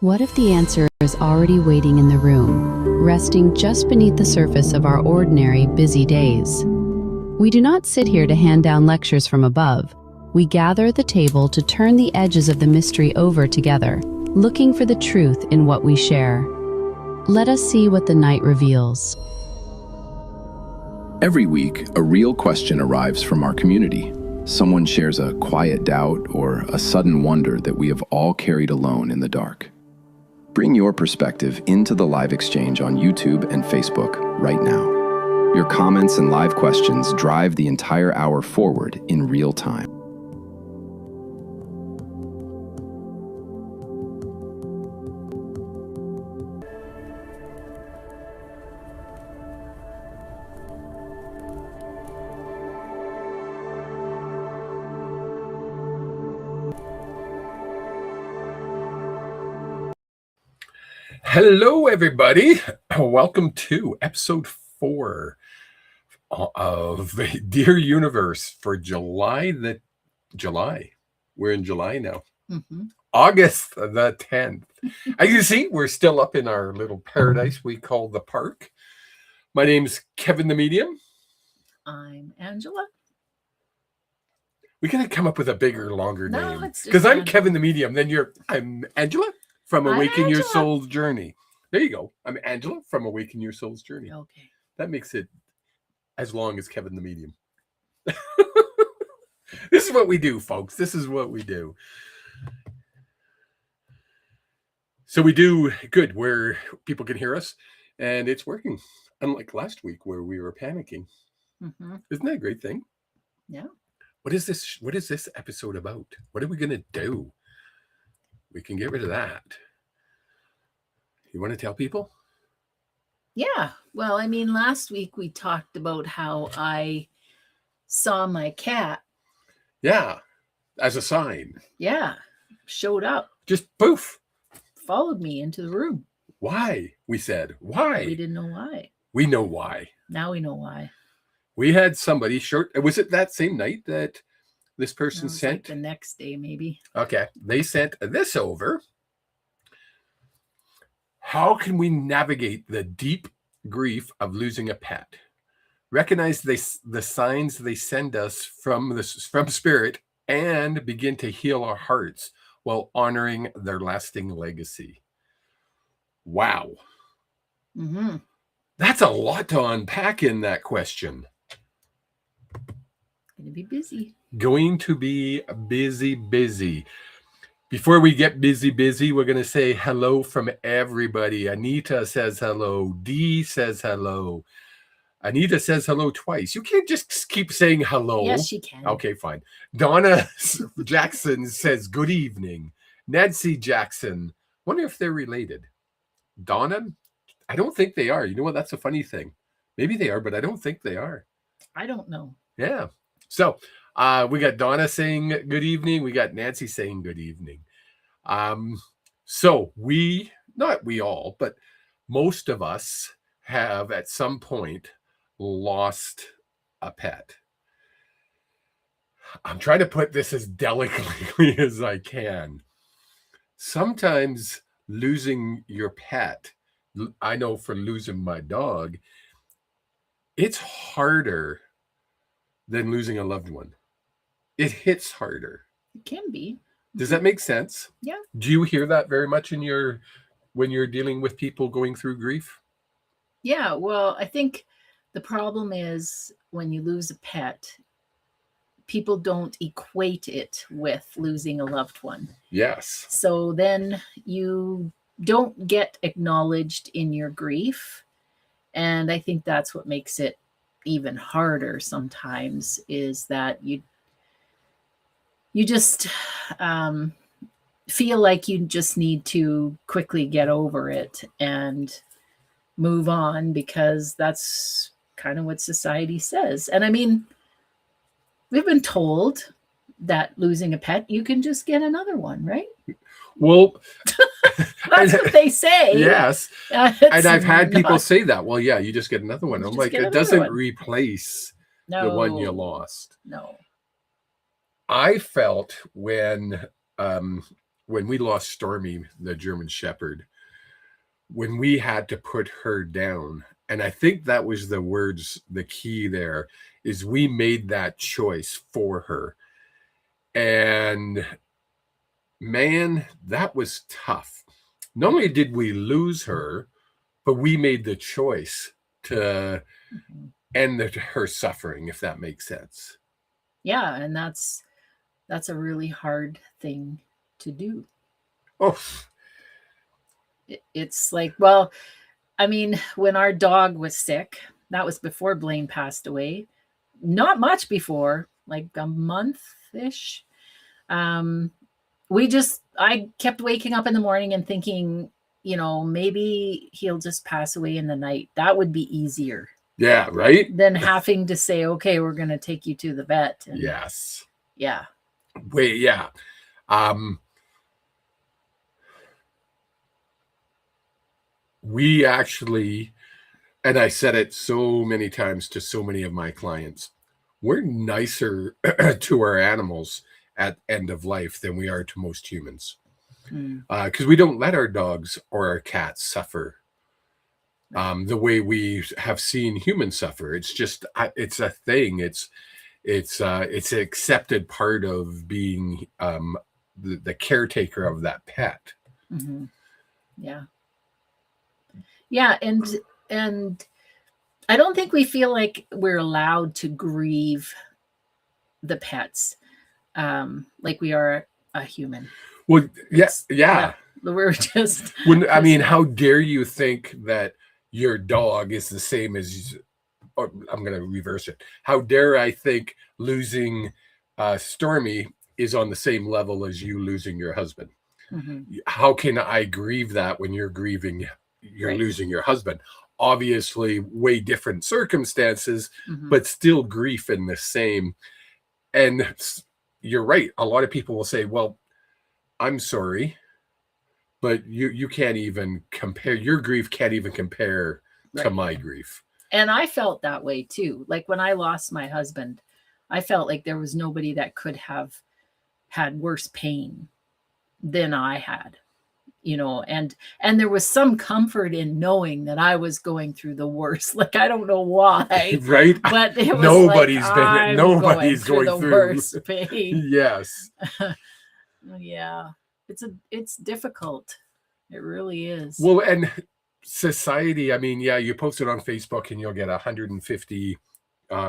What if the answer is already waiting in the room, resting just beneath the surface of our ordinary, busy days? We do not sit here to hand down lectures from above. We gather at the table to turn the edges of the mystery over together, looking for the truth in what we share. Let us see what the night reveals. Every week, a real question arrives from our community. Someone shares a quiet doubt or a sudden wonder that we have all carried alone in the dark. Bring your perspective into the live exchange on YouTube and Facebook right now. Your comments and live questions drive the entire hour forward in real time. Hello, everybody. Welcome to episode 4 of Dear Universe for July. We're in July now. August the 10th. As you see, we're still up in our little paradise we call the park. My name's Kevin the Medium. I'm Angela. We gotta come up with a bigger, longer No, name. it's just Because I'm Angela. Kevin the Medium. Then I'm Angela from I'm Awaken Your Angela. Soul's Journey. There you go. I'm Angela from Awaken Your Soul's Journey. Okay. That makes it as long as Kevin the Medium. This is what we do, folks. This is what we do. So we do good where people can hear us, and it's working. Unlike last week where we were panicking. Isn't that a great thing? Yeah. What is this? What is this episode about? What are we going to do? We can get rid of that. You want to tell people? Yeah. Well, I mean, last week we talked about how I saw my cat. Yeah. As a sign. Yeah. Showed up. Just poof. Followed me into the room. Why? We said. Why? We didn't know why. We know why. Now we know why. We had somebody was it that same night that this person It was sent? like the next day, maybe. Okay. They sent this over. How can we navigate the deep grief of losing a pet? Recognize the signs they send us from spirit and begin to heal our hearts while honoring their lasting legacy. Wow. That's a lot to unpack in that question. Gonna be busy. Going to be busy. Before we get busy, we're going to say hello from everybody. Anita says hello. Dee says hello. Anita says hello twice. You can't just keep saying hello. Yes, she can. Okay, fine. Donna Jackson says good evening. Nancy Jackson. Wonder if they're related. Donna? I don't think they are. You know what? That's a funny thing. Maybe they are, but I don't think they are. I don't know. Yeah. So we got Donna saying good evening. We got Nancy saying good evening. So not we all, but most of us have at some point lost a pet. I'm trying to put this as delicately as I can. Sometimes losing your pet, I know for losing my dog, it's harder than losing a loved one. It hits harder. It can be. Does that make sense? Yeah. Do you hear that very much when you're dealing with people going through grief? Yeah. Well, I think the problem is when you lose a pet, people don't equate it with losing a loved one. Yes. So then you don't get acknowledged in your grief. And I think that's what makes it even harder sometimes, is that you just feel like you just need to quickly get over it and move on, because that's kind of what society says. And I mean, we've been told that losing a pet, you can just get another one, right? Well, that's what they say. Yes. And I've had people say that. Well, yeah, you just get another one. You I'm just like, get it another doesn't one. replace the one you lost. No. I felt when when we lost Stormy, the German Shepherd, when we had to put her down, and I think that was the key there, is we made that choice for her. And man, that was tough. Not only did we lose her, but we made the choice to end her suffering, if that makes sense. Yeah, and that's a really hard thing to do. Oh, It's like, well, I mean, when our dog was sick, that was before Blaine passed away. Not much before, like a month-ish. I kept waking up in the morning and thinking, maybe he'll just pass away in the night. That would be easier. Yeah, right? Than having to say, okay, we're going to take you to the vet. And, yes. Yeah. Wait, yeah. We actually, and I said it so many times to so many of my clients, we're nicer to our animals at end of life than we are to most humans. Because we don't let our dogs or our cats suffer the way we have seen humans suffer. It's just, it's a thing. It's an accepted part of being the caretaker of that pet. Mm-hmm. Yeah. Yeah. And I don't think we feel like we're allowed to grieve the pets like we are a human. Well, yes, yeah. We're just. I mean, how dare you think that your dog is the same as, or I'm going to reverse it. How dare I think losing Stormy is on the same level as you losing your husband? Mm-hmm. How can I grieve that when you're grieving, you're losing your husband? Obviously, way different circumstances, but still grief in the same. And you're right. A lot of people will say, well, I'm sorry, but you can't even compare. Your grief can't even compare to my grief. And I felt that way too. Like when I lost my husband, I felt like there was nobody that could have had worse pain than I had, and there was some comfort in knowing that I was going through the worst. Like, I don't know why, right? But it was nobody's going through the worst pain. Yes. Yeah. It's difficult. It really is. Well, and society, I mean, yeah, you post it on Facebook and you'll get 150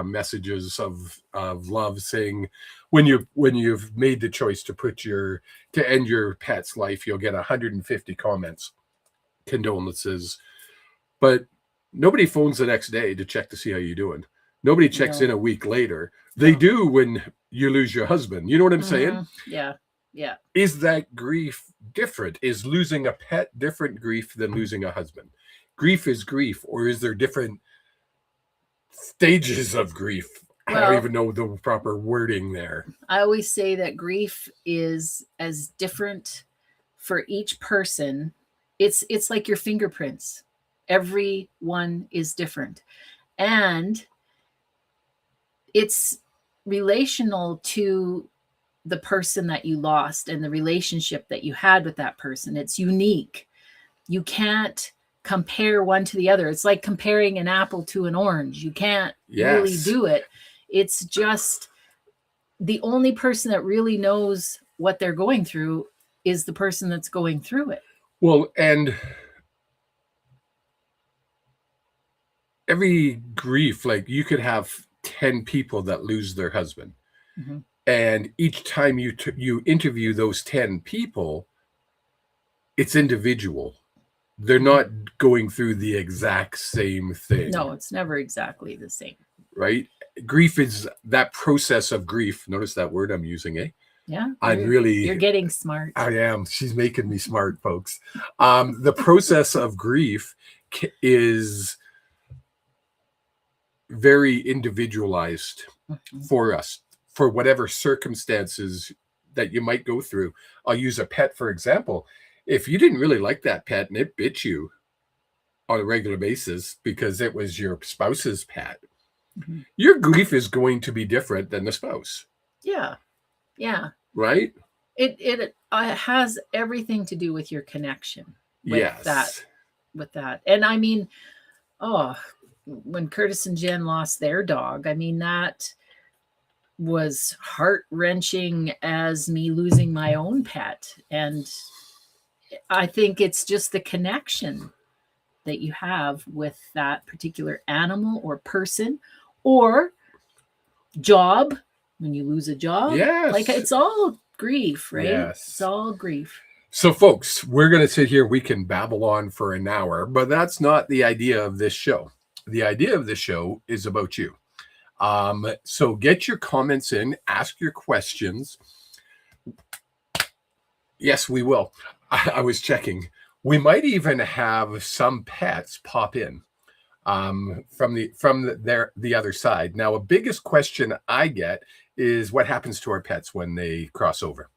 messages of love saying when you've made the choice to end your pet's life, you'll get 150 comments, condolences, but nobody phones the next day to check to see how you're doing. Nobody checks in a week later. They do when you lose your husband. You know what I'm saying? Yeah. Yeah. Is that grief different? Is losing a pet different grief than losing a husband? Grief is grief, or is there different stages of grief? I don't even know the proper wording there. I always say that grief is as different for each person. It's like your fingerprints. Everyone is different. And it's relational to the person that you lost and the relationship that you had with that person. It's unique. You can't compare one to the other. It's like comparing an apple to an orange. You can't really do it. It's just the only person that really knows what they're going through is the person that's going through it. Well, and every grief, like you could have 10 people that lose their husband. Mm-hmm. And each time you interview those 10 people, it's individual. They're not going through the exact same thing. No, it's never exactly the same. Right? Grief is that process of grief. Notice that word I'm using, eh? Yeah. You're getting smart. I am. She's making me smart, folks. The process of grief is very individualized for us. For whatever circumstances that you might go through. I'll use a pet, for example. If you didn't really like that pet and it bit you on a regular basis because it was your spouse's pet, your grief is going to be different than the spouse. Yeah. Yeah. Right? It has everything to do with your connection with Yes. that. And I mean, oh, when Curtis and Jen lost their dog, I mean, that was heart-wrenching as me losing my own pet. And I think it's just the connection that you have with that particular animal or person or job. When you lose a job, Yes. like it's all grief, right? Yes. It's all grief. So, folks, we're going to sit here. We can babble on for an hour, but that's not the idea of this show. The idea of this show is about you. So get your comments in, ask your questions. Yes, we will. I was checking. We might even have some pets pop in from the other side. Now, a biggest question I get is what happens to our pets when they cross over.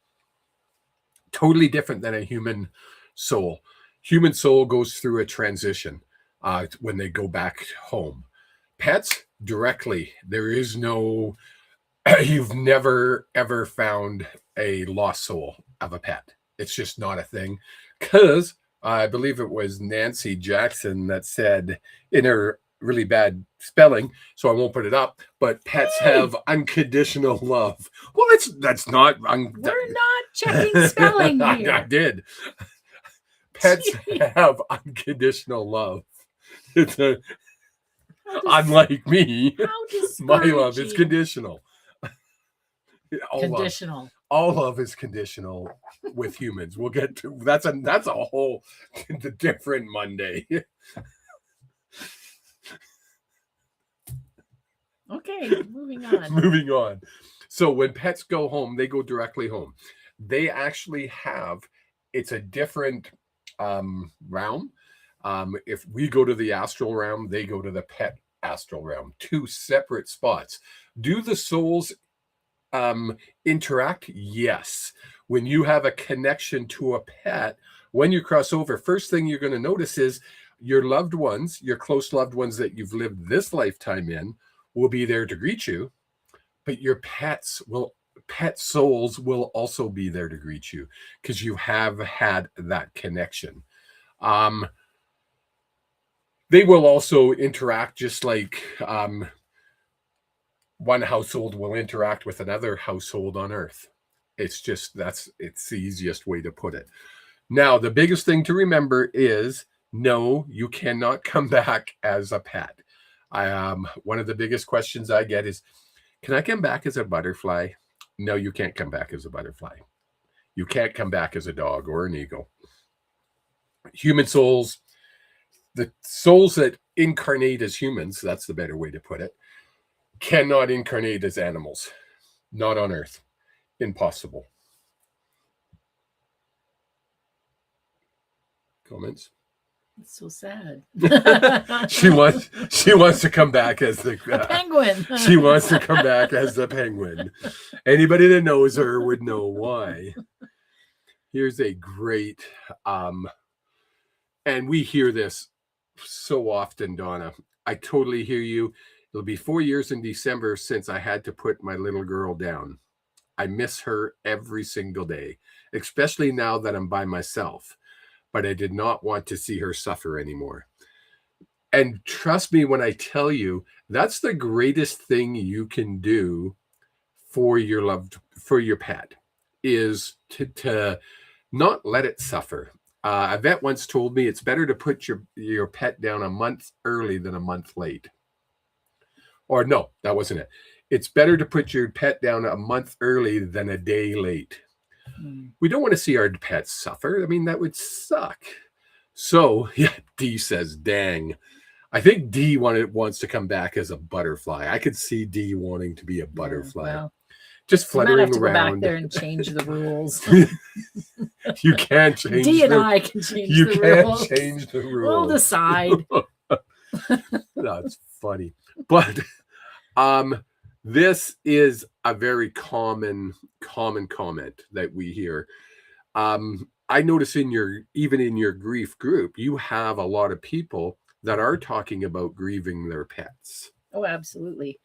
Totally different than a human soul. Human soul goes through a transition when they go back home. Pets, directly. There is no, you've never, ever found a lost soul of a pet. It's just not a thing. Because I believe it was Nancy Jackson that said in her really bad spelling, so I won't put it up, but pets have unconditional love. Well, that's not... We're not checking spelling here. I did. Pets have unconditional love. Unlike me, my love is conditional. Conditional. All love is conditional with humans. We'll get to that's a whole different Monday. Okay, moving on. Moving on. So when pets go home, they go directly home. They actually have, it's a different realm. If we go to the astral realm, they go to the pet astral realm. Two separate spots. Do the souls interact? Yes. When you have a connection to a pet, when you cross over, first thing you're going to notice is your loved ones, your close loved ones that you've lived this lifetime in, will be there to greet you, but your pet souls will also be there to greet you because you have had that connection. They will also interact just like one household will interact with another household on Earth. It's just, it's the easiest way to put it. Now, the biggest thing to remember is, no, you cannot come back as a pet. One of the biggest questions I get is, can I come back as a butterfly? No, you can't come back as a butterfly. You can't come back as a dog or an eagle. Human souls, the souls that incarnate as humans, that's the better way to put it, cannot incarnate as animals. Not on Earth. Impossible. Comments? It's so sad. She wants to come back as the penguin. She wants to come back as the penguin. Anybody that knows her would know why. Here's a great and we hear this so often, Donna. I totally hear you. It'll be 4 years in December since I had to put my little girl down. I miss her every single day, especially now that I'm by myself. But I did not want to see her suffer anymore. And trust me when I tell you, that's the greatest thing you can do for your pet, is to not let it suffer. A vet once told me it's better to put your pet down a month early than a month late. Or no, that wasn't it. It's better to put your pet down a month early than a day late. We don't want to see our pets suffer. I mean, that would suck. So, yeah, D says, dang. I think D wants to come back as a butterfly. I could see D wanting to be a butterfly. Well, just fluttering have to around. Go back there and change the rules. You can't change D and I can change the rules. You can't change the rules. We'll decide. That's funny. But this is a very common comment that we hear. I notice even in your grief group, you have a lot of people that are talking about grieving their pets. Oh, absolutely.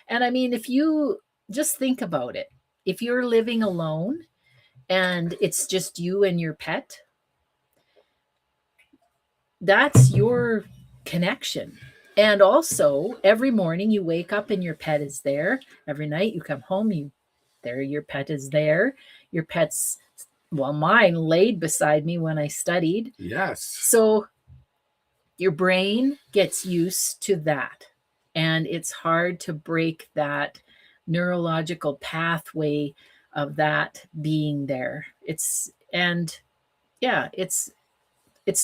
And I mean, if you just think about it, if you're living alone and it's just you and your pet, that's your connection. And also, every morning you wake up and your pet is there. Every night you come home, your pet is there. Your pet's, well, mine laid beside me when I studied. Yes. So your brain gets used to that. And it's hard to break that neurological pathway of that being there. It's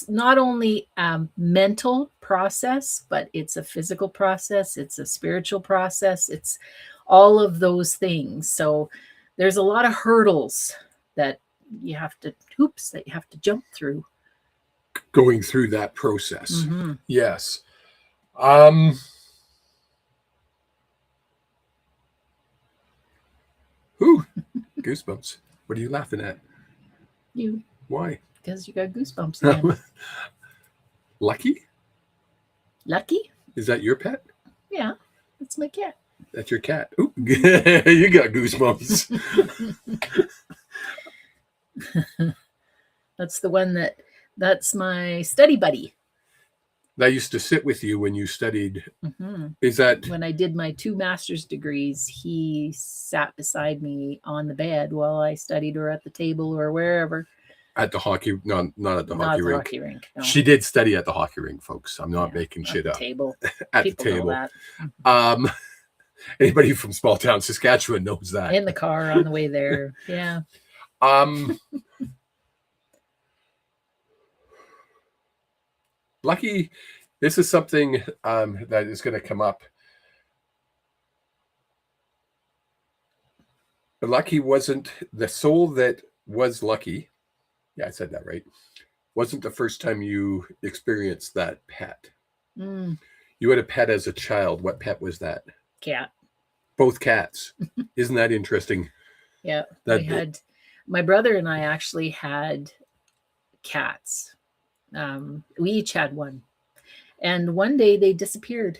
not only a mental process, but it's a physical process. It's a spiritual process. It's all of those things. So there's a lot of hurdles that you have to jump through. Going through that process. Mm-hmm. Yes. Ooh, goosebumps. What are you laughing at? You. Why? Because you got goosebumps again. Lucky? Lucky? Is that your pet? Yeah, that's my cat. That's your cat. Ooh, you got goosebumps. That's the one that's my study buddy. That used to sit with you when you studied. Mm-hmm. Is that when I did my 2 master's degrees? He sat beside me on the bed while I studied, or at the table, or wherever. At the hockey? No, not at the Not hockey the rink. hockey rink. No. She did study at the hockey rink, folks. I'm not making shit up. Table. At People the table. know that. Anybody from small town Saskatchewan knows that. In the car on the way there. Yeah. Lucky, this is something that is going to come up. Lucky wasn't the soul that was Lucky. Yeah, I said that right. Wasn't the first time you experienced that pet. Mm. You had a pet as a child. What pet was that? Cat. Both cats. Isn't that interesting? Yeah. My brother and I actually had cats. We each had one. And one day they disappeared.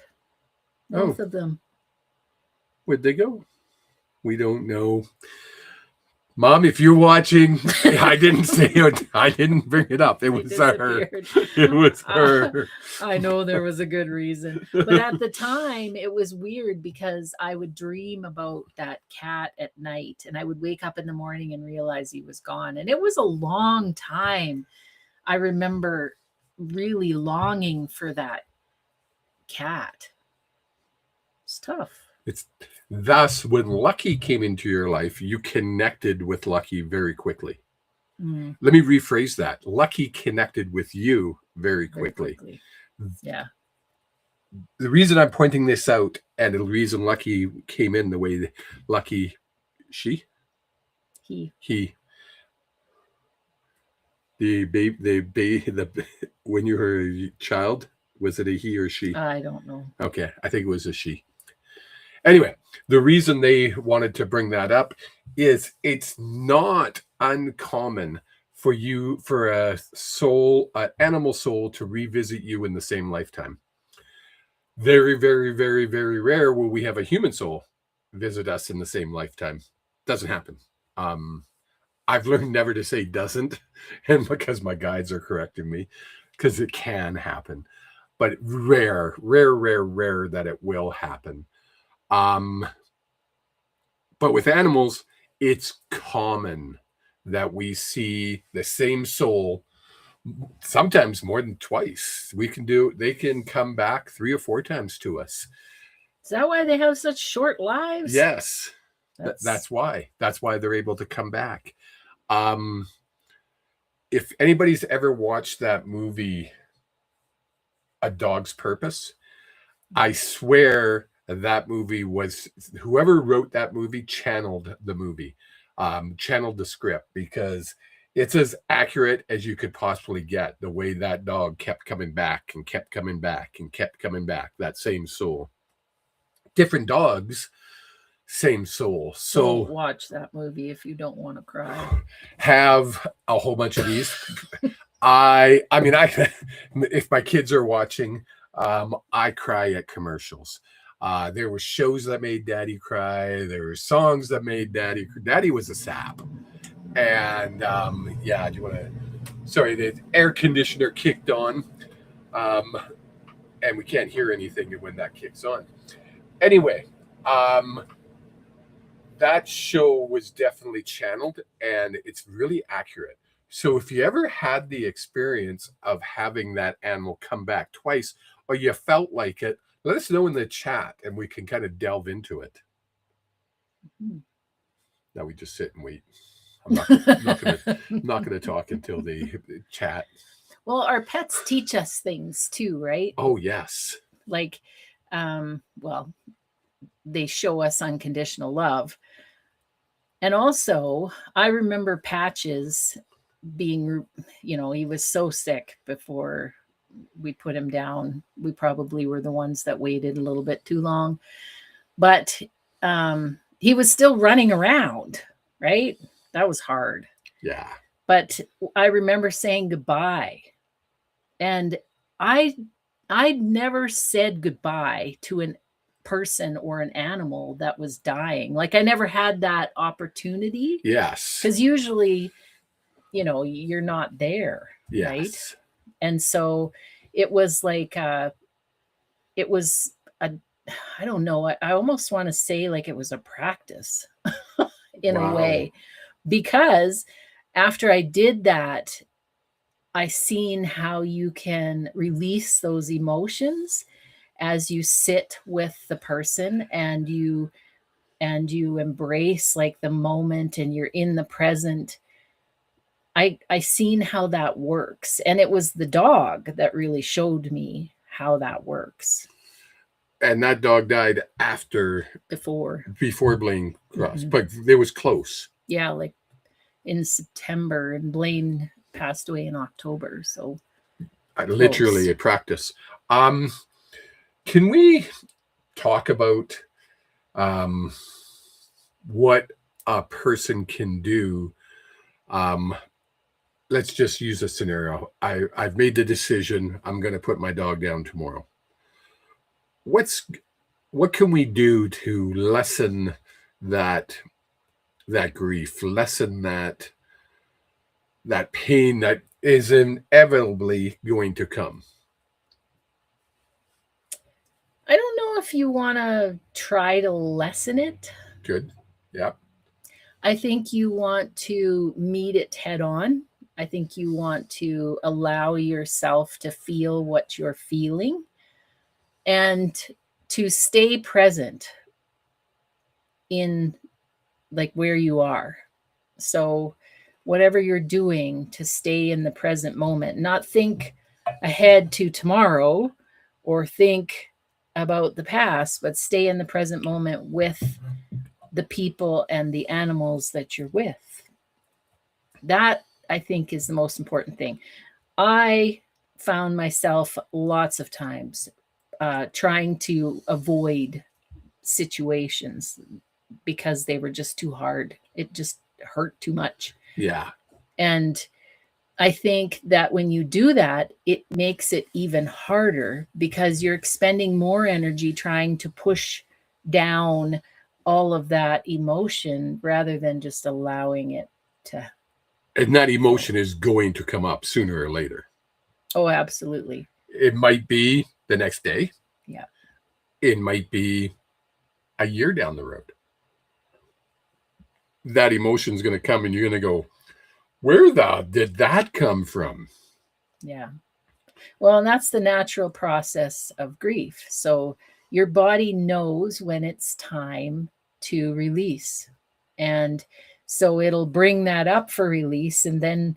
Both of them. Where'd they go? We don't know. Mom, if you're watching, I didn't say it. I didn't bring it up. It was her. It was her. I know there was a good reason. But at the time, it was weird because I would dream about that cat at night, and I would wake up in the morning and realize he was gone. And it was a long time. I remember really longing for that cat. It's tough. It's thus when Lucky came into your life, you connected with Lucky very quickly. Mm. Let me rephrase that. Lucky connected with you very quickly. Yeah. The reason I'm pointing this out, and the reason Lucky came in the way Lucky, when you were a child, was it a he or she? I don't know. Okay, I think it was a she. Anyway, the reason they wanted to bring that up is it's not uncommon for an animal soul to revisit you in the same lifetime. Very, very, very, very rare will we have a human soul visit us in the same lifetime. Doesn't happen. I've learned never to say doesn't, and because my guides are correcting me, because it can happen, but rare that it will happen. But with animals, it's common that we see the same soul sometimes more than twice. They can come back 3 or 4 times to us. Is that why they have such short lives? Yes. That's why. That's why they're able to come back. If anybody's ever watched that movie, A Dog's Purpose, I swear that movie was, whoever wrote that movie channeled the movie, channeled the script, because it's as accurate as you could possibly get, the way that dog kept coming back and kept coming back and kept coming back, that same soul. Different dogs, same soul. So don't watch that movie if you don't want to cry. Have a whole bunch of these. I mean, if my kids are watching, I cry at commercials. There were shows that made Daddy cry. There were songs that made Daddy was a sap. And yeah, do you want to? Sorry, the air conditioner kicked on, and we can't hear anything when that kicks on. Anyway, that show was definitely channeled, and it's really accurate. So if you ever had the experience of having that animal come back twice, or you felt like it, let us know in the chat, and we can kind of delve into it. Now we just sit and wait. I'm not gonna talk until the chat. Well, our pets teach us things too, right? Oh yes. Like, well, they show us unconditional love. And also, I remember Patches being, he was so sick before we put him down. We probably were the ones that waited a little bit too long, but he was still running around, right? That was hard. Yeah. But I remember saying goodbye, and I'd never said goodbye to an person or an animal that was dying. Like, I never had that opportunity. Yes. Because usually, you're not there. Yes. Right. And so it was like, I don't know. I almost want to say like it was a practice in a way, because after I did that, I seen how you can release those emotions as you sit with the person and you embrace like the moment and you're in the present. I seen how that works, and it was the dog that really showed me how that works. And that dog died before Blaine crossed, but it was close. Yeah, like in September, and Blaine passed away in October. So literally a practice. Can we talk about what a person can do? Let's just use a scenario. I've made the decision. I'm going to put my dog down tomorrow. What can we do to lessen that grief, lessen that pain that is inevitably going to come? I don't know if you want to try to lessen it. Good. Yeah. I think you want to meet it head on. I think you want to allow yourself to feel what you're feeling and to stay present in like where you are. So whatever you're doing, to stay in the present moment, not think ahead to tomorrow or think about the past, but stay in the present moment with the people and the animals that you're with. That, I think, is the most important thing. I found myself lots of times trying to avoid situations because they were just too hard. It just hurt too much. Yeah. And I think that when you do that, it makes it even harder because you're expending more energy trying to push down all of that emotion rather than just allowing it to. And that emotion is going to come up sooner or later. Oh, absolutely. It might be the next day. Yeah. It might be a year down the road. That emotion is going to come and you're going to go, where did that come from? Yeah. Well, and that's the natural process of grief. So your body knows when it's time to release. And so it'll bring that up for release. And then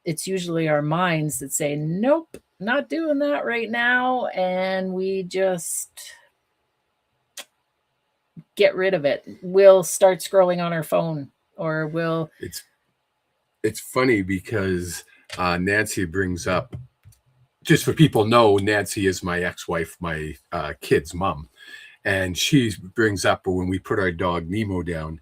it's usually our minds that say, nope, not doing that right now. And we just get rid of it. We'll start scrolling on our phone, or we'll... It's funny because Nancy brings up, just for people know, Nancy is my ex-wife, my kid's mom. And she brings up when we put our dog Nemo down,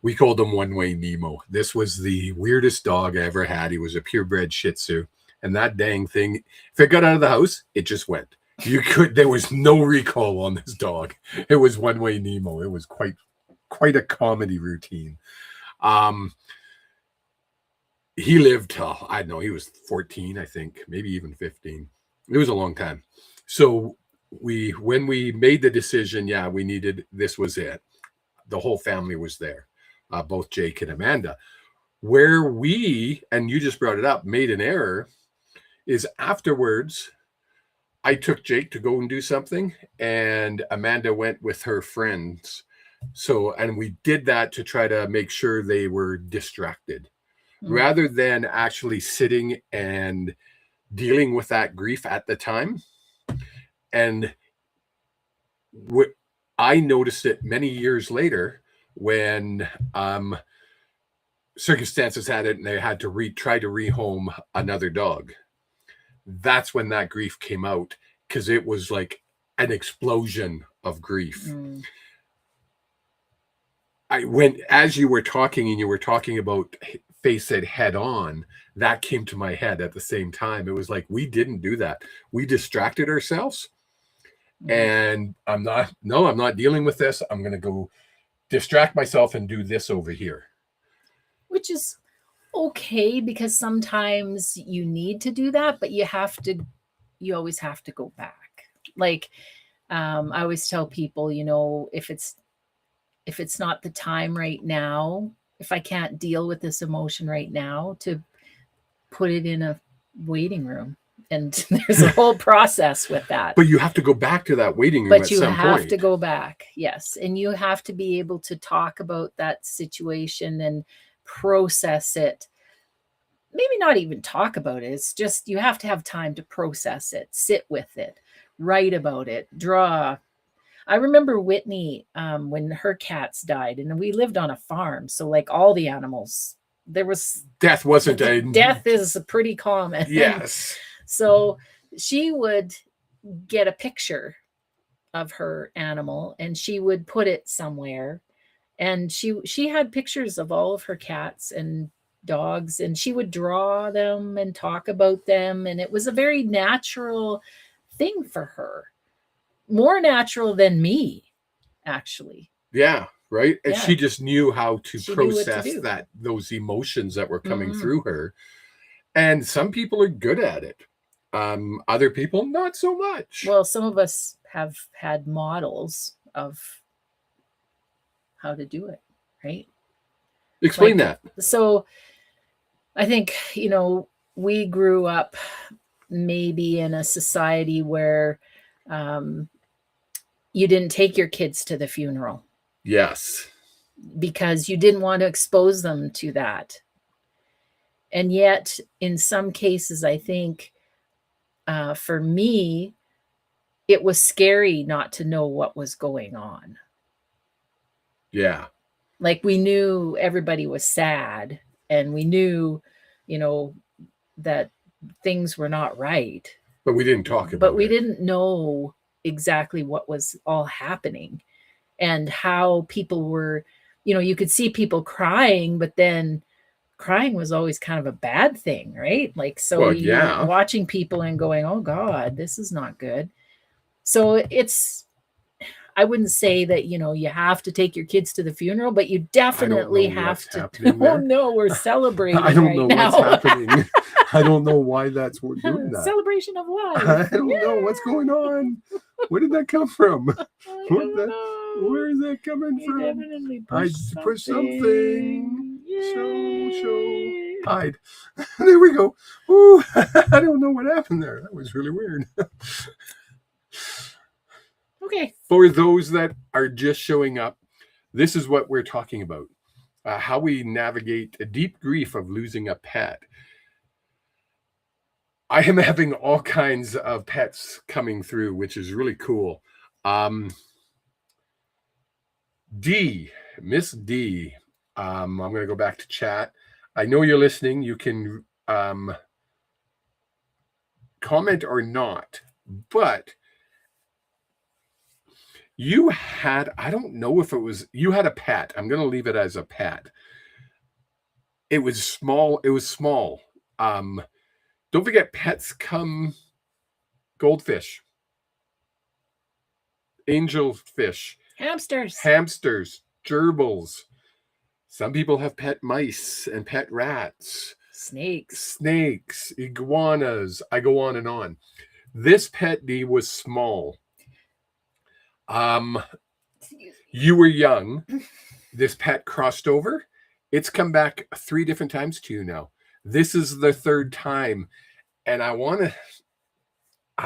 we called him One-Way Nemo. This was the weirdest dog I ever had. He was a purebred Shih Tzu. And that dang thing, if it got out of the house, it just went. There was no recall on this dog. It was One-Way Nemo. It was quite a comedy routine. he lived till, I don't know, he was 14, I think, maybe even 15. It was a long time. So when we made the decision, yeah, we needed, this was it. The whole family was there, both Jake and Amanda. Where we, and you just brought it up, made an error is afterwards, I took Jake to go and do something, and Amanda went with her friends. So, and we did that to try to make sure they were distracted rather than actually sitting and dealing with that grief at the time. And I noticed it many years later when circumstances had it and they had to try to rehome another dog. That's when that grief came out, because it was like an explosion of grief. As you were talking and you were talking about face it head on, that came to my head at the same time. It was like, we didn't do that. We distracted ourselves. And I'm not dealing with this. I'm going to go distract myself and do this over here. Which is okay, because sometimes you need to do that, but you always have to go back. Like, I always tell people, if it's not the time right now, if I can't deal with this emotion right now, to put it in a waiting room. And there's a whole process with that. But you have to go back to that waiting room But you have to go back, yes. And you have to be able to talk about that situation and process it. Maybe not even talk about it. It's just, you have to have time to process it, sit with it, write about it, draw. I remember Whitney, when her cats died, and we lived on a farm. So like all the animals, death is pretty common. Yes. So she would get a picture of her animal and she would put it somewhere. And she had pictures of all of her cats and dogs, and she would draw them and talk about them. And it was a very natural thing for her. More natural than me, actually. Yeah, right. And Yeah. she just knew how to process those emotions that were coming through her. And some people are good at it. Other people, not so much. Well, some of us have had models of how to do it, right? Explain that. So I think, we grew up maybe in a society where you didn't take your kids to the funeral. Yes. Because you didn't want to expose them to that. And yet, in some cases, I think, for me, it was scary not to know what was going on. Yeah. Like, we knew everybody was sad, and we knew, that things were not right. But we didn't talk about it. But we didn't know exactly what was all happening and how people were, you could see people crying, but then crying was always kind of a bad thing, right? Like, so you're watching people and going, oh God, this is not good. So I wouldn't say that, you have to take your kids to the funeral, but you definitely have to. Oh no, we're celebrating. I don't know what's happening. I don't know why that's what we're doing that. Celebration of life. I don't know what's going on. Where did that come from? Where is that coming from? Definitely I pushed something. Show. Hide. There we go. Ooh, I don't know what happened there. That was really weird. Okay. For those that are just showing up, this is what we're talking about. How we navigate a deep grief of losing a pet. I am having all kinds of pets coming through, which is really cool. Miss D. I'm going to go back to chat. I know you're listening. You can comment or not, but you had, I don't know if you had a pet. I'm going to leave it as a pet. It was small. Don't forget, pets come goldfish, angelfish, hamsters, gerbils. Some people have pet mice and pet rats. Snakes, iguanas. I go on and on. This pet, D, was small. You were young. This pet crossed over. It's come back 3 different times to you now. This is the 3rd time. And I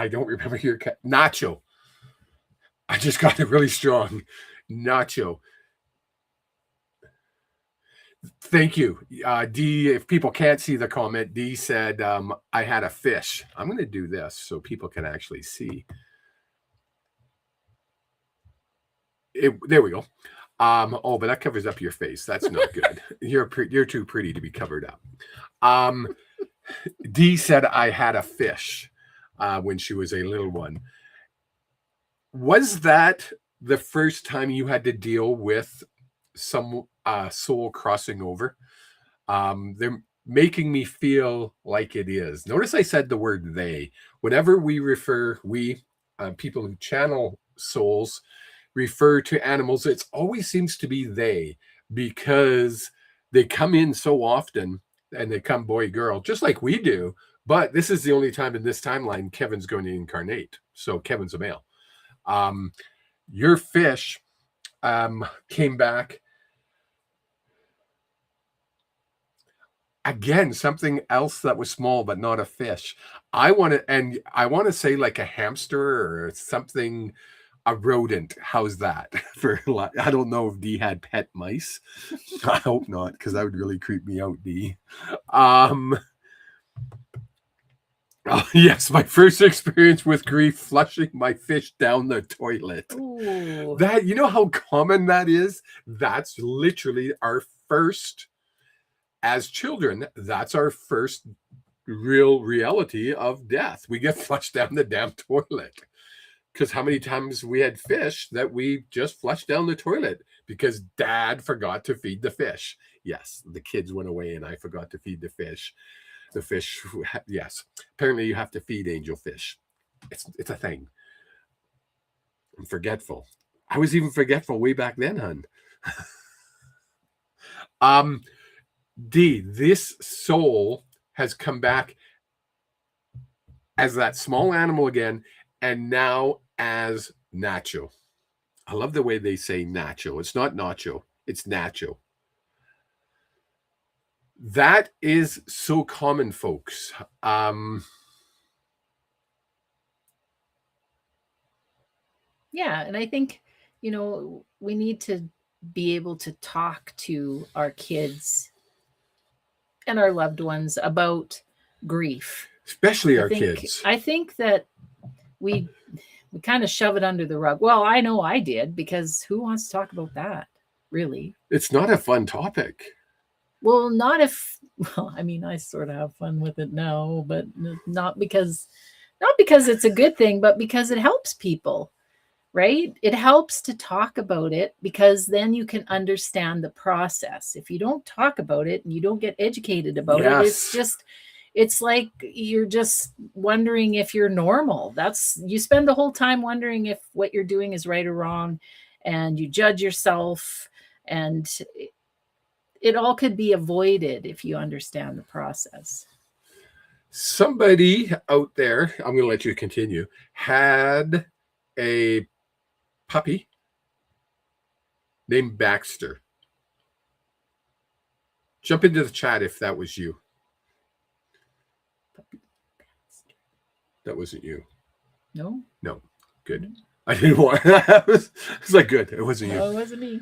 don't remember your cat. Nacho. I just got it really strong. Nacho. Thank you. D, if people can't see the comment, D said, I had a fish. I'm going to do this so people can actually see. There we go. But that covers up your face. That's not good. You're too pretty to be covered up. D said I had a fish when she was a little one. Was that the first time you had to deal with some soul crossing over? They're making me feel like it is. Notice I said the word they. Whenever we people who channel souls, refer to animals, it always seems to be they, because they come in so often, and they come boy, girl, just like we do. But this is the only time in this timeline Kevin's going to incarnate. So Kevin's a male. Your fish came back. Again, something else that was small, but not a fish. I want to say like a hamster or something, a rodent. How's that? I don't know if D had pet mice. I hope not, because that would really creep me out, D. Yes, my first experience with grief, flushing my fish down the toilet. Ooh. That, you know how common that is? That's literally our first, as children, that's our first real reality of death. We get flushed down the damn toilet. Because how many times we had fish that we just flushed down the toilet because Dad forgot to feed the fish. Yes, the kids went away and I forgot to feed the fish. The fish, yes. Apparently you have to feed angel fish. It's a thing. I'm forgetful. I was even forgetful way back then, hun. D, this soul has come back as that small animal again, and now as Nacho. I love the way they say Nacho. It's not Nacho, it's Nacho. That is so common, folks. Yeah, and I think, we need to be able to talk to our kids and our loved ones about grief. Especially our kids. I think that we kind of shove it under the rug. Well, I know I did, because who wants to talk about that, really? It's not a fun topic. Well, I sort of have fun with it now, but not because it's a good thing, but because it helps people, right? It helps to talk about it, because then you can understand the process. If you don't talk about it and you don't get educated about it, it's like you're just wondering if you're normal. You spend the whole time wondering if what you're doing is right or wrong, and you judge yourself, and it all could be avoided if you understand the process. Somebody out there, I'm going to let you continue, had a puppy named Baxter. Jump into the chat if that was you. That wasn't you. No. Good. I didn't want. It's like good. It wasn't you. No, it wasn't me.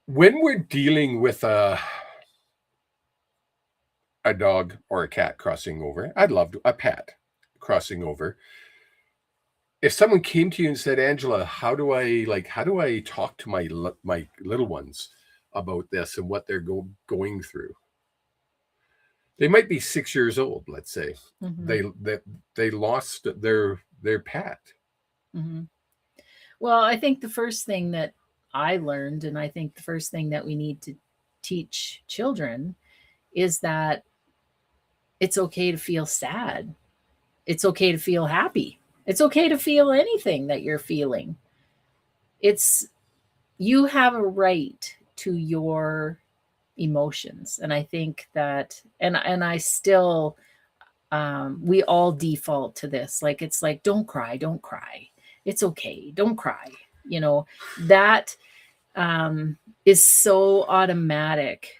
When we're dealing with a dog or a cat crossing over, I'd love a pet crossing over. If someone came to you and said, Angela, how do I talk to my little ones about this and what they're going through? They might be 6 years old, let's say. Mm-hmm. They lost their pet. Mm-hmm. Well, I think the first thing that I learned, and I think the first thing that we need to teach children, is that it's okay to feel sad. It's okay to feel happy. It's okay to feel anything that you're feeling. You have a right to your emotions. And I think that, and I still, we all default to this. Like, it's like, don't cry, don't cry. It's okay. Don't cry. You know, that is so automatic.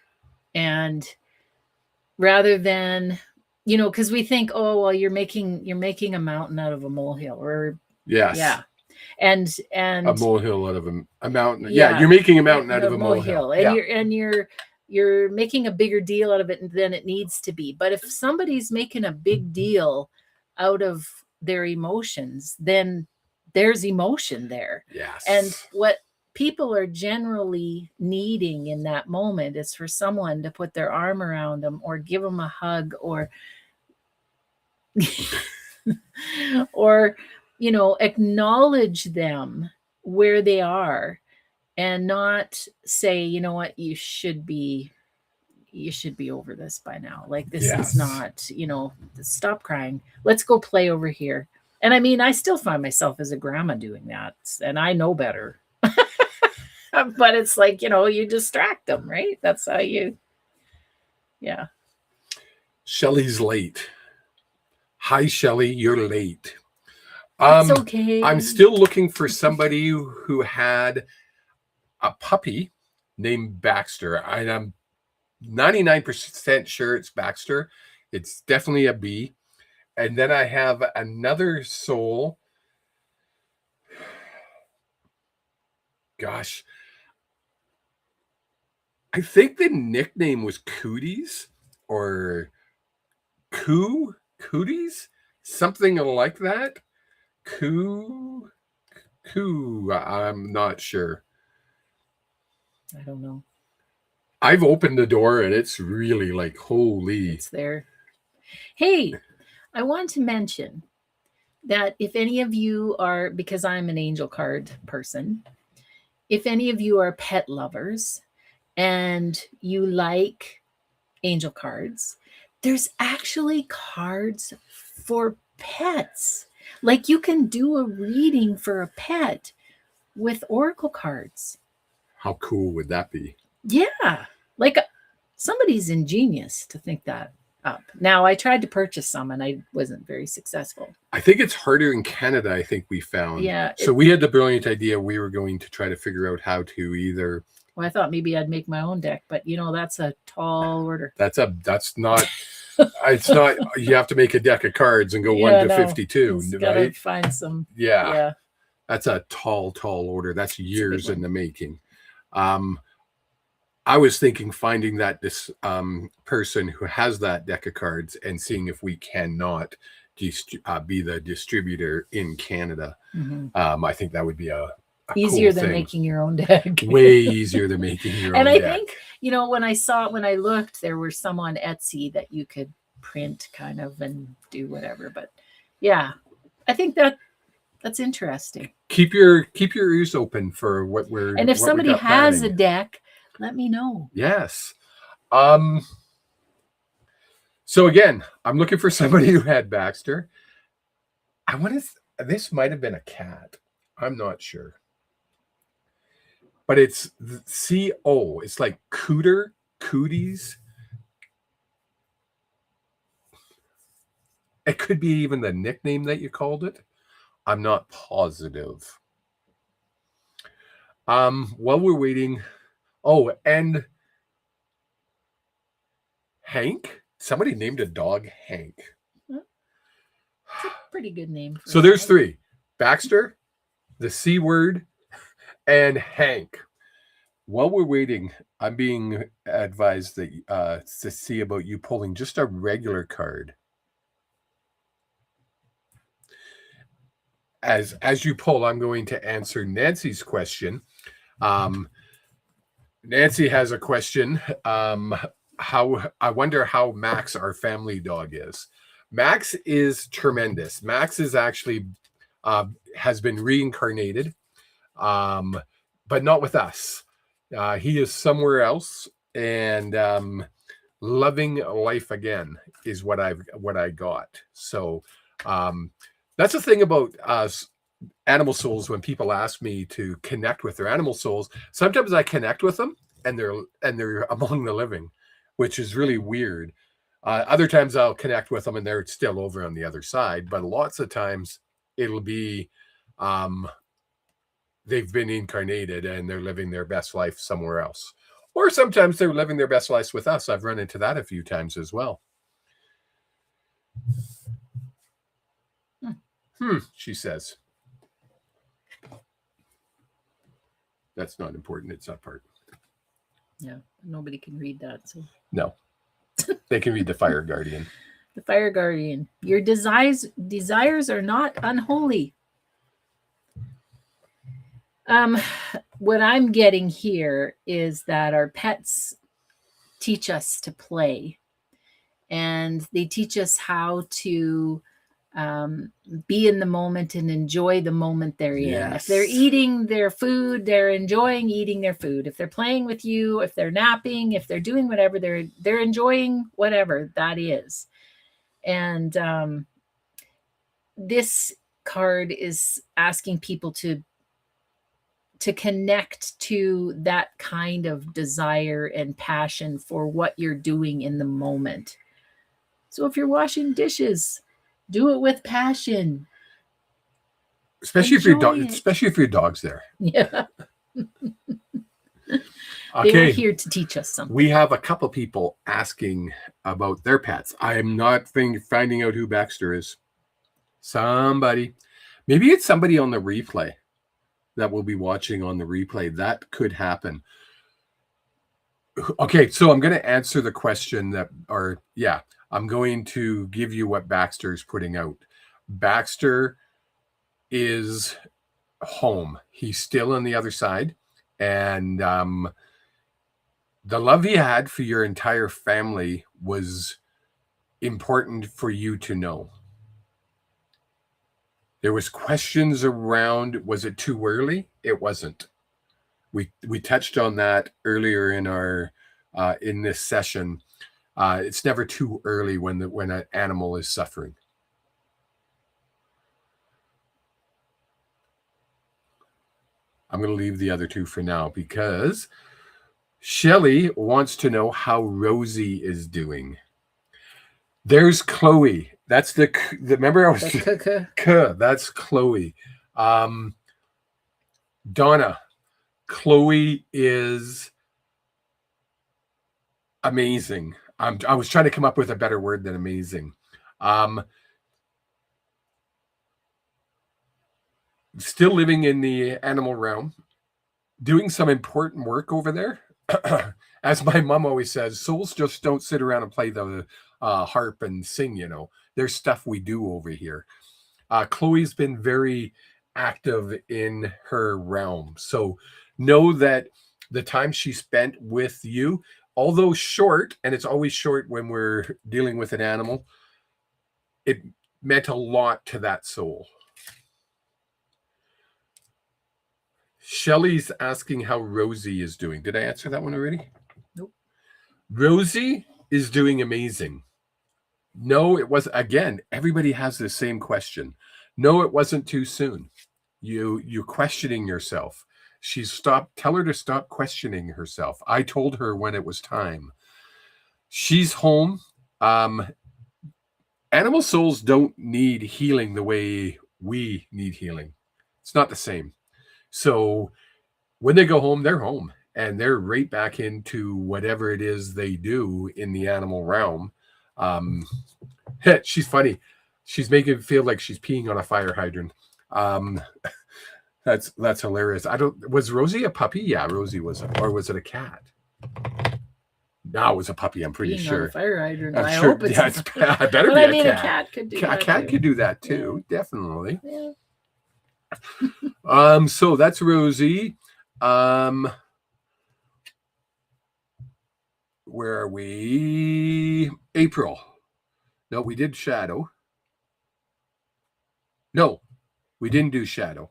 And rather than, you know, because we think, oh, well, you're making a mountain out of a molehill, or Yes. yeah. And a molehill out of a mountain. Yeah, Yeah, you're making a mountain out of a molehill. And you're making a bigger deal out of it than it needs to be. But if somebody's making a big deal out of their emotions, then there's emotion there. Yes. And what people are generally needing in that moment is for someone to put their arm around them, or give them a hug, or or, you know, acknowledge them where they are, and not say, you know what, you should be over this by now. Like, this is not, you know, stop crying. Let's go play over here. And I mean, I still find myself as a grandma doing that, and I know better. But it's like, you know, you distract them, right? That's how you, yeah. Shelley's late. Hi, Shelley, you're late. It's okay. I'm still looking for somebody who had a puppy named Baxter. And I'm 99% sure it's Baxter. It's definitely a B. And then I have another soul. Gosh. I think the nickname was Cooties or Cooties, something like that. Coo. I'm not sure. I don't know. I've opened the door and it's really like, holy. It's there. Hey, I want to mention that if any of you are, because I'm an angel card person, if any of you are pet lovers and you like angel cards, there's actually cards for pets. Like, you can do a reading for a pet with oracle cards. How cool would that be? Yeah. Like, somebody's ingenious to think that up. Now, I tried to purchase some and I wasn't very successful. I think it's harder in Canada, I think we found. Yeah. So we had the brilliant idea we were going to try to figure out how to either. Well, I thought maybe I'd make my own deck, but you know, that's a tall order. That's not, it's not, you have to make a deck of cards and go 1 to 52, right? Find some. Yeah. That's a tall order. That's years in the making. I was thinking finding that this person who has that deck of cards and seeing if we cannot be the distributor in Canada. Mm-hmm. I think that would be a easier cool than thing. Making your own deck. Way easier than making your own deck. And I think, you know, when I looked, there were some on Etsy that you could print kind of and do whatever. But yeah, I think that's interesting. Keep your ears open for what we're. And if somebody has a deck, let me know. Yes. So again, I'm looking for somebody who had Baxter. This might have been a cat. I'm not sure. But it's C-O. It's like cooties. It could be even the nickname that you called it. I'm not positive. While we're waiting. Oh, and Hank. Somebody named a dog Hank. It's a pretty good name. So there's 3. Baxter, the C word, and Hank. While we're waiting, I'm being advised that to see about you pulling just a regular card. As you pull, I'm going to answer Nancy's question. Nancy has a question. I wonder how Max, our family dog, is. Max is tremendous. Max is actually has been reincarnated, but not with us. He is somewhere else, and loving life again is what I got. So that's the thing about animal souls. When people ask me to connect with their animal souls, sometimes I connect with them and they're among the living, which is really weird. Other times I'll connect with them and they're still over on the other side, but lots of times it'll be they've been incarnated and they're living their best life somewhere else. Or sometimes they're living their best lives with us. I've run into that a few times as well. She says. That's not important. It's that part. Yeah, nobody can read that. So no, they can read the Fire Guardian. The Fire Guardian. Your desires are not unholy. What I'm getting here is that our pets teach us to play, and they teach us how to be in the moment and enjoy the moment they're in. Yes. If they're eating their food, they're enjoying eating their food. If they're playing with you, if they're napping, if they're doing whatever, they're enjoying whatever that is. And this card is asking people to connect to that kind of desire and passion for what you're doing in the moment. So if you're washing dishes, do it with passion. Especially if your dog's there. Yeah. Okay. They were here to teach us something. We have a couple people asking about their pets. I am not finding out who Baxter is. Somebody. Maybe it's somebody on the replay that will be watching on the replay. That could happen. Okay, so I'm going to answer the question I'm going to give you what Baxter is putting out. Baxter is home. He's still on the other side. And the love he had for your entire family was important for you to know. There was questions around, was it too early? It wasn't. We touched on that earlier in our in this session. It's never too early when an animal is suffering. I'm going to leave the other two for now because Shelley wants to know how Rosie is doing. There's Chloe. That's the remember I was that's Chloe. Donna. Chloe is amazing. I was trying to come up with a better word than amazing. Still living in the animal realm, doing some important work over there. As my mom always says, souls just don't sit around and play the harp and sing, There's stuff we do over here. Chloe's been very active in her realm. So know that the time she spent with you, although short, and it's always short when we're dealing with an animal, it meant a lot to that soul. Shelley's asking how Rosie is doing. Did I answer that one already? Nope. Rosie is doing amazing. No, it was, again, everybody has the same question. No, it wasn't too soon. You're questioning yourself. Tell her to stop questioning herself. I told her when it was time. She's home. Animal souls don't need healing the way we need healing. It's not the same. So when they go home, they're home and they're right back into whatever it is they do in the animal realm. She's funny. She's making it feel like she's peeing on a fire hydrant. That's hilarious. Was Rosie a puppy? Yeah, Rosie was, or was it a cat? No, it was a puppy. I'm pretty sure. On a fire hydrant. I hope it's. Yeah, I better be a cat. A cat could do that. A cat could do that too. Yeah. Definitely. Yeah. So that's Rosie. Where are we? April. No, we did Shadow. No, we didn't do Shadow.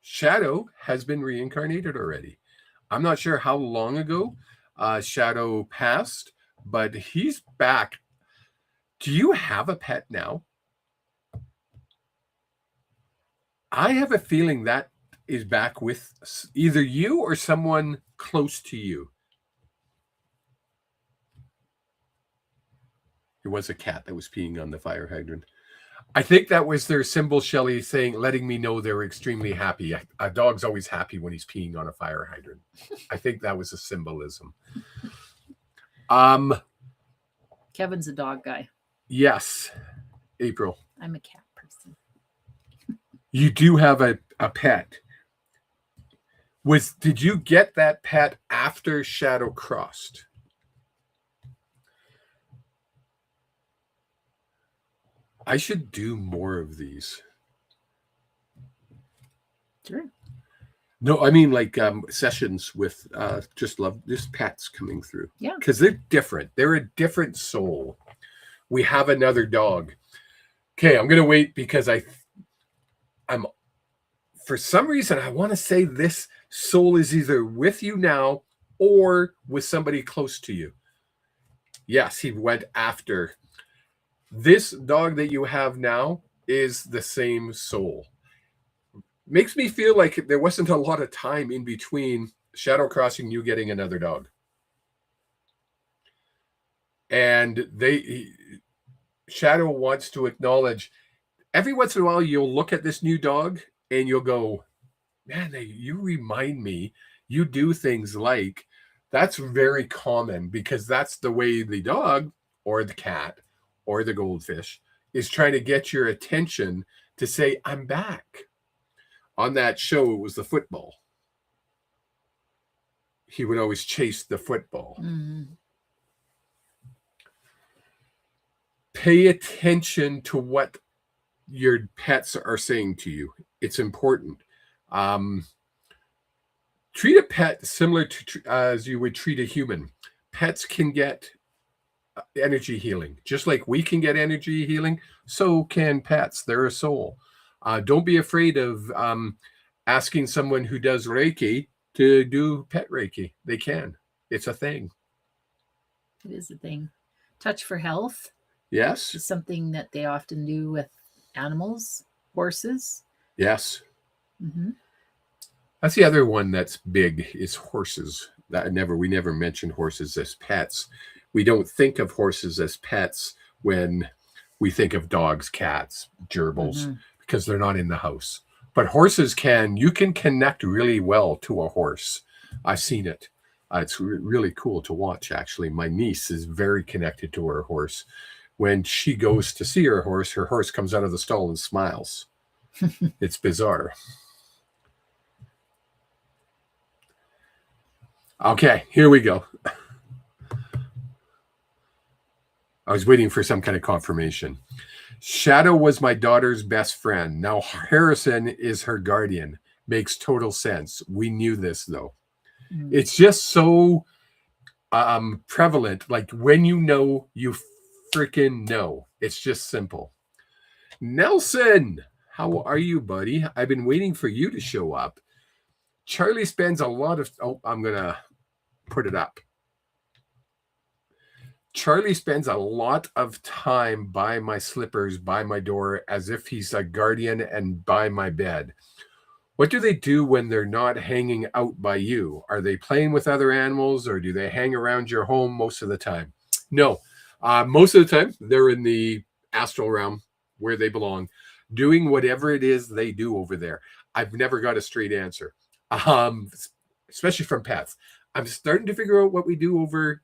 Shadow has been reincarnated already. I'm not sure how long ago Shadow passed, but he's back. Do you have a pet now? I have a feeling that is back with either you or someone close to you. It was a cat that was peeing on the fire hydrant. I think that was their symbol, Shelley, saying, letting me know they were extremely happy. A dog's always happy when he's peeing on a fire hydrant. I think that was a symbolism. Kevin's a dog guy. Yes, April. I'm a cat person. You do have a pet. Did you get that pet after Shadow crossed? I should do more of these. Sure. No, I mean like sessions with just pets coming through. Yeah. Because they're different. They're a different soul. We have another dog. Okay, I'm going to wait because I'm for some reason I want to say this soul is either with you now or with somebody close to you. Yes, he went after. This dog that you have now is the same soul. Makes me feel like there wasn't a lot of time in between Shadow crossing you getting another dog. And Shadow wants to acknowledge, every once in a while you'll look at this new dog and you'll go, man, you remind me, you do things like, that's very common because that's the way the dog or the cat or the goldfish is trying to get your attention to say, I'm back. On that show, it was the football. He would always chase the football. Mm-hmm. Pay attention to what your pets are saying to you. It's important. Treat a pet similar to as you would treat a human. Pets can get energy healing. Just like we can get energy healing, so can pets. They're a soul. Don't be afraid of asking someone who does Reiki to do pet Reiki. They can. It's a thing. It is a thing. Touch for Health. Yes. Is something that they often do with animals, horses. Yes. Mm-hmm. That's the other one that's big is horses. We never mention horses as pets. We don't think of horses as pets when we think of dogs, cats, gerbils, because they're not in the house. But horses you can connect really well to a horse. I've seen it. It's really cool to watch, actually. My niece is very connected to her horse. When she goes to see her horse comes out of the stall and smiles. It's bizarre. Okay, here we go. I was waiting for some kind of confirmation. Shadow was my daughter's best friend. Now Harrison is her guardian. Makes total sense. We knew this, though. It's just so prevalent. Like when you know, you freaking know. It's just simple. Nelson, how are you, buddy? I've been waiting for you to show up. Charlie spends a lot of... Oh, I'm going to put it up. Charlie spends a lot of time by my slippers, by my door, as if he's a guardian, and by my bed. What do they do when they're not hanging out by you? Are they playing with other animals, or do they hang around your home most of the time? No. Most of the time, they're in the astral realm where they belong, doing whatever it is they do over there. I've never got a straight answer, especially from pets. I'm starting to figure out what we do over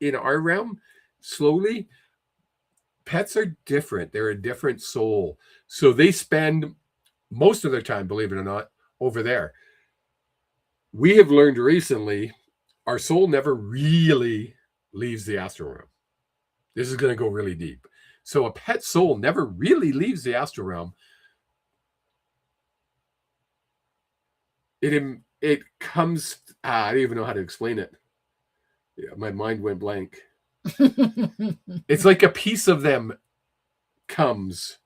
in our realm slowly. Pets are different. They're a different soul. So they spend most of their time, believe it or not, over there. We have learned recently our soul never really leaves the astral realm. This is going to go really deep. So a pet soul never really leaves the astral realm. It comes, I don't even know how to explain it. Yeah, my mind went blank. It's like a piece of them comes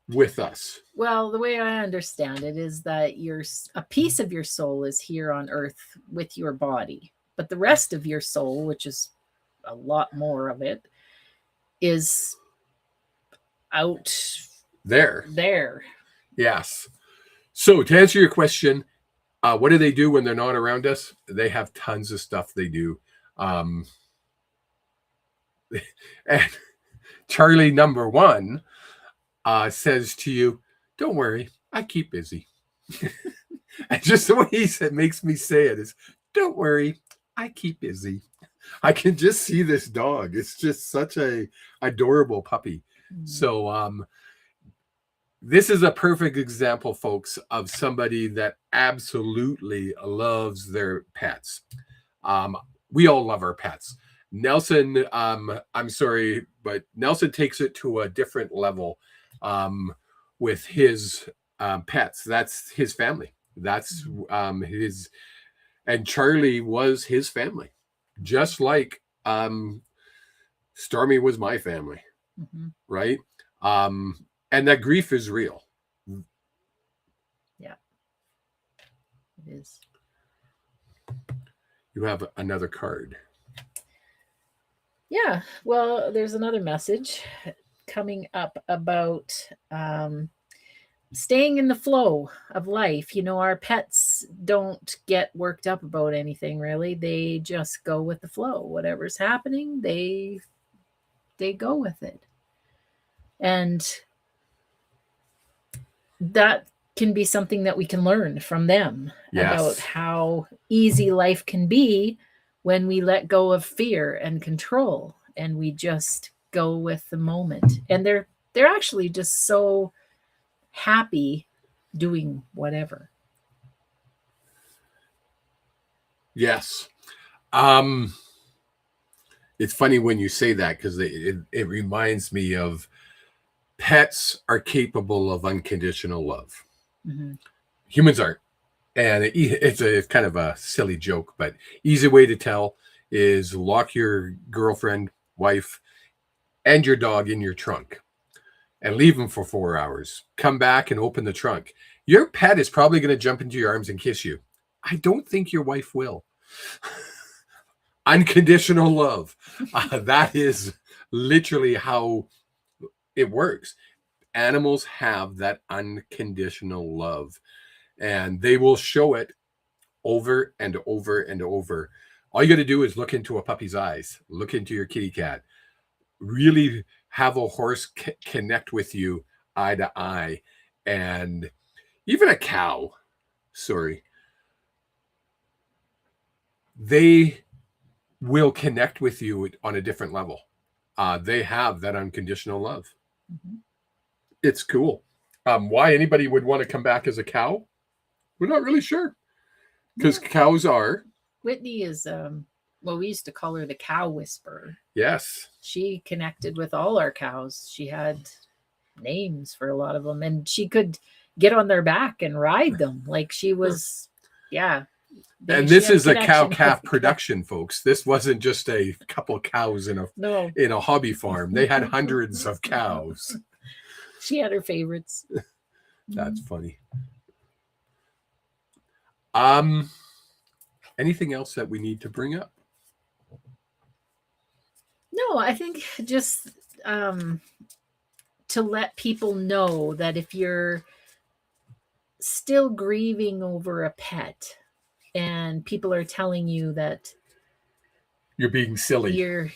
with us. Well, the way I understand it is that a piece of your soul is here on earth with your body, but the rest of your soul, which is a lot more of it, is out there. There. Yes. So to answer your question, What do they do when they're not around us? They have tons of stuff they do. And Charlie number one says to you, "Don't worry, I keep busy." And just the way he said makes me say it is, "Don't worry, I keep busy." I can just see this dog. It's just such a adorable puppy. So this is a perfect example, folks, of somebody that absolutely loves their pets. We all love our pets. Nelson, I'm sorry, but Nelson takes it to a different level with his pets. That's his family. That's his, and Charlie was his family, just like Stormy was my family, right? And that grief is real. Yeah, it is. You have another card. Yeah, well, there's another message coming up about staying in the flow of life. You know, our pets don't get worked up about anything really. They just go with the flow. Whatever's happening, they go with it. And that can be something that we can learn from them about how easy life can be when we let go of fear and control and we just go with the moment. And they're actually just so happy doing whatever. Yes. It's funny when you say that because it reminds me of pets are capable of unconditional love. Humans aren't. And it's kind of a silly joke, but easy way to tell is lock your girlfriend, wife, and your dog in your trunk and leave them for 4 hours. Come back and open the trunk. Your pet is probably going to jump into your arms and kiss you. I don't think your wife will. Unconditional love. That is literally how it works. Animals have that unconditional love. And they will show it over and over and over. All you got to do is look into a puppy's eyes, look into your kitty cat, really have a horse connect with you eye to eye, and even a cow, they will connect with you on a different level. They have that unconditional love. It's cool. Why anybody would want to come back as a cow? We're not really sure, because cows are. Whitney is, well, we used to call her the cow whisperer. Yes. She connected with all our cows. She had names for a lot of them, and she could get on their back and ride them. Like she was, yeah. And this is a cow-calf production, folks. This wasn't just a couple cows in a hobby farm. They had hundreds of cows. She had her favorites. That's funny. Anything else that we need to bring up? No, I think just to let people know that if you're still grieving over a pet and people are telling you that you're being silly, you're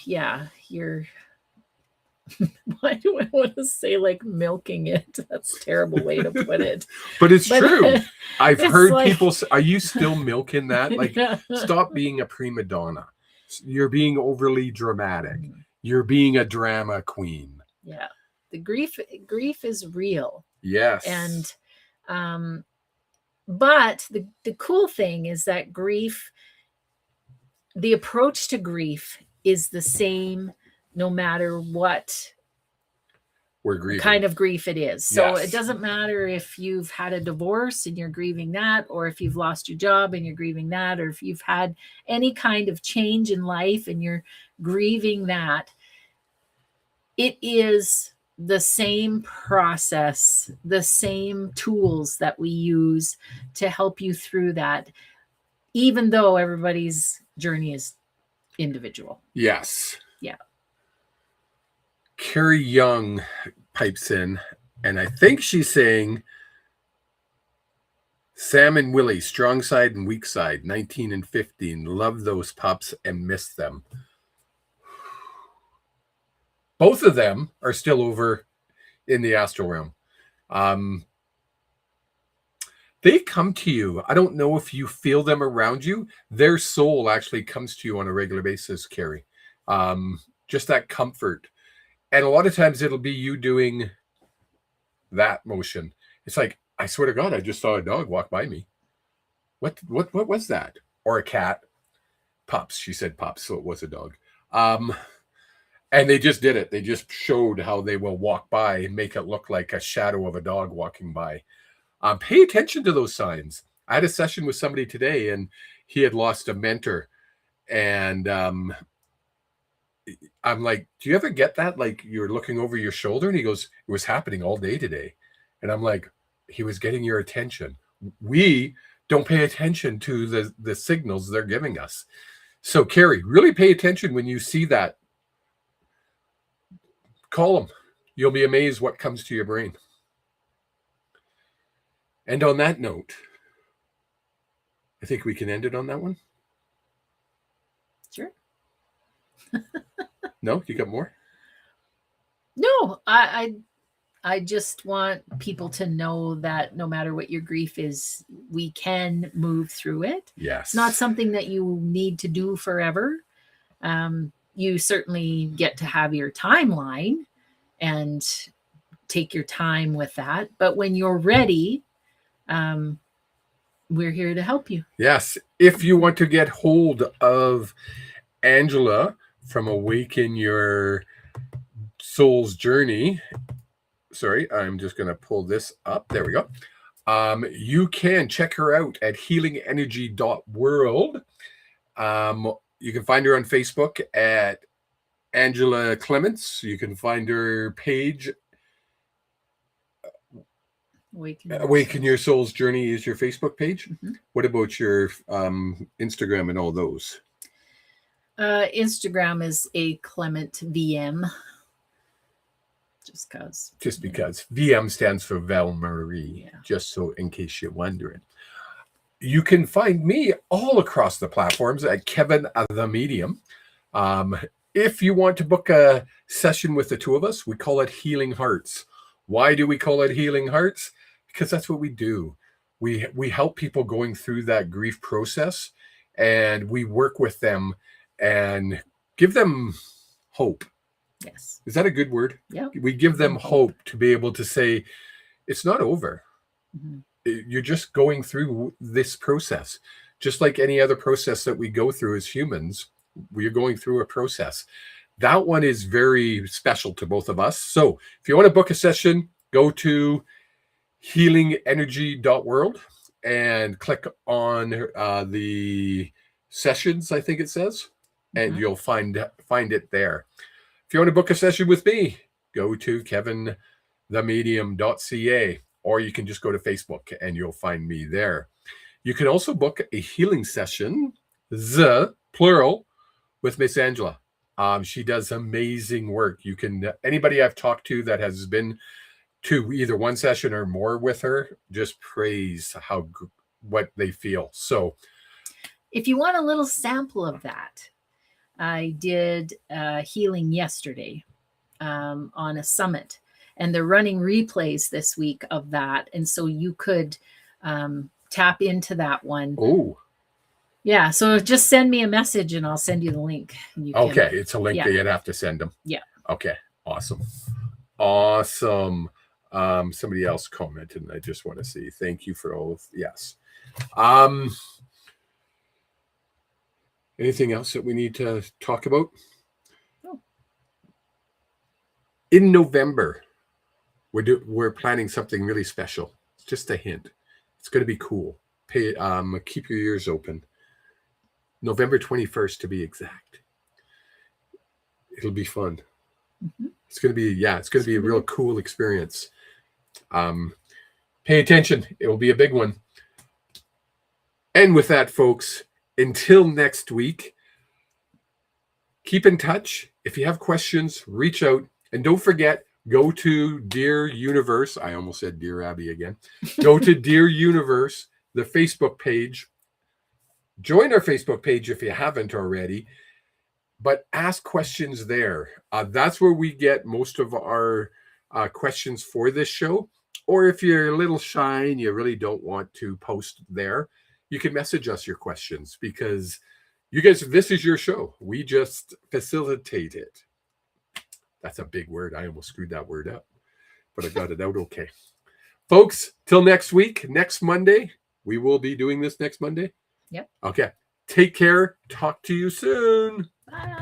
why do I want to say like milking it? That's a terrible way to put it. But it's true. I've heard like, people say, are you still milking that? Like, stop being a prima donna. You're being overly dramatic. You're being a drama queen. Yeah. The grief is real. Yes. And but the cool thing is that grief, the approach to grief is the same no matter what kind of grief it is. So It doesn't matter if you've had a divorce and you're grieving that, or if you've lost your job and you're grieving that, or if you've had any kind of change in life and you're grieving that. It is the same process, the same tools that we use to help you through that, even though everybody's journey is individual. Yes. Yeah. Carrie Young pipes in, and I think she's saying Sam and Willie, strong side and weak side, 19 and 15. Love those pups and miss them. Both of them are still over in the astral realm. They come to you. I don't know if you feel them around you. Their soul actually comes to you on a regular basis, Carrie. Just that comfort. And a lot of times it'll be you doing that motion. It's like, I swear to God, I just saw a dog walk by me. What was that? Or a cat. Pups. She said pups, so it was a dog. And they just did it. They just showed how they will walk by and make it look like a shadow of a dog walking by. Pay attention to those signs. I had a session with somebody today, and he had lost a mentor. And I'm like, do you ever get that? Like, you're looking over your shoulder? And he goes, it was happening all day today. And I'm like, he was getting your attention. We don't pay attention to the signals they're giving us. So, Carrie, really pay attention when you see that. Call them. You'll be amazed what comes to your brain. And on that note, I think we can end it on that one. Sure. No, you got more? No, I just want people to know that no matter what your grief is, we can move through it. Yes. It's not something that you need to do forever. You certainly get to have your timeline and take your time with that. But when you're ready, we're here to help you. Yes. If you want to get hold of Angela from Awaken Your Soul's Journey, sorry, I'm just going to pull this up. There we go. You can check her out at healingenergy.world. You can find her on Facebook at Angela Clement. You can find her page. Awaken Your Soul's Journey is your Facebook page. Mm-hmm. What about your Instagram and all those? Instagram is a Clement VM. Just because. VM stands for Val Marie, just so in case you're wondering. You can find me all across the platforms at Kevin the Medium. If you want to book a session with the two of us, we call it Healing Hearts. Why do we call it Healing Hearts? Because that's what we do. We help people going through that grief process, and we work with them and give them hope. Yes. Is that a good word? Yeah. We give them hope to be able to say, it's not over. Mm-hmm. You're just going through this process. Just like any other process that we go through as humans, we're going through a process. That one is very special to both of us. So if you want to book a session, go to healingenergy.world and click on the sessions, I think it says, and you'll find it there. If you want to book a session with me, go to kevinthemedium.ca, or you can just go to Facebook and you'll find me there. You can also book a healing session, plural, with Miss Angela. She does amazing work. You can, anybody I've talked to that has been to either one session or more with her, just praise what they feel. So if you want a little sample of that, I did healing yesterday on a summit, and they're running replays this week of that. And so you could tap into that one. Oh, yeah. So just send me a message and I'll send you the link. Okay. It's a link that you'd have to send them. Yeah. Okay. Awesome. Somebody else commented, and I just want to see. Thank you for all of, yes. Anything else that we need to talk about? No. In November, we're planning something really special. It's just a hint. It's going to be cool. Keep your ears open. November 21st, to be exact. It'll be fun. Mm-hmm. It's going to be, it's going to be a real cool experience. Pay attention. It will be a big one. And with that, folks, until next week, keep in touch. If you have questions, reach out. And don't forget, go to Dear Universe. I almost said Dear Abby again. Go to Dear Universe the Facebook page. Join our Facebook page if you haven't already, but ask questions there. That's where we get most of our questions for this show. Or if you're a little shy and you really don't want to post there, you can message us your questions, because you guys, this is your show. We just facilitate it. That's a big word. I almost screwed that word up, but I got it out okay. Folks, till next week, next Monday. We will be doing this next Monday. Yep. Okay. Take care. Talk to you soon. Bye.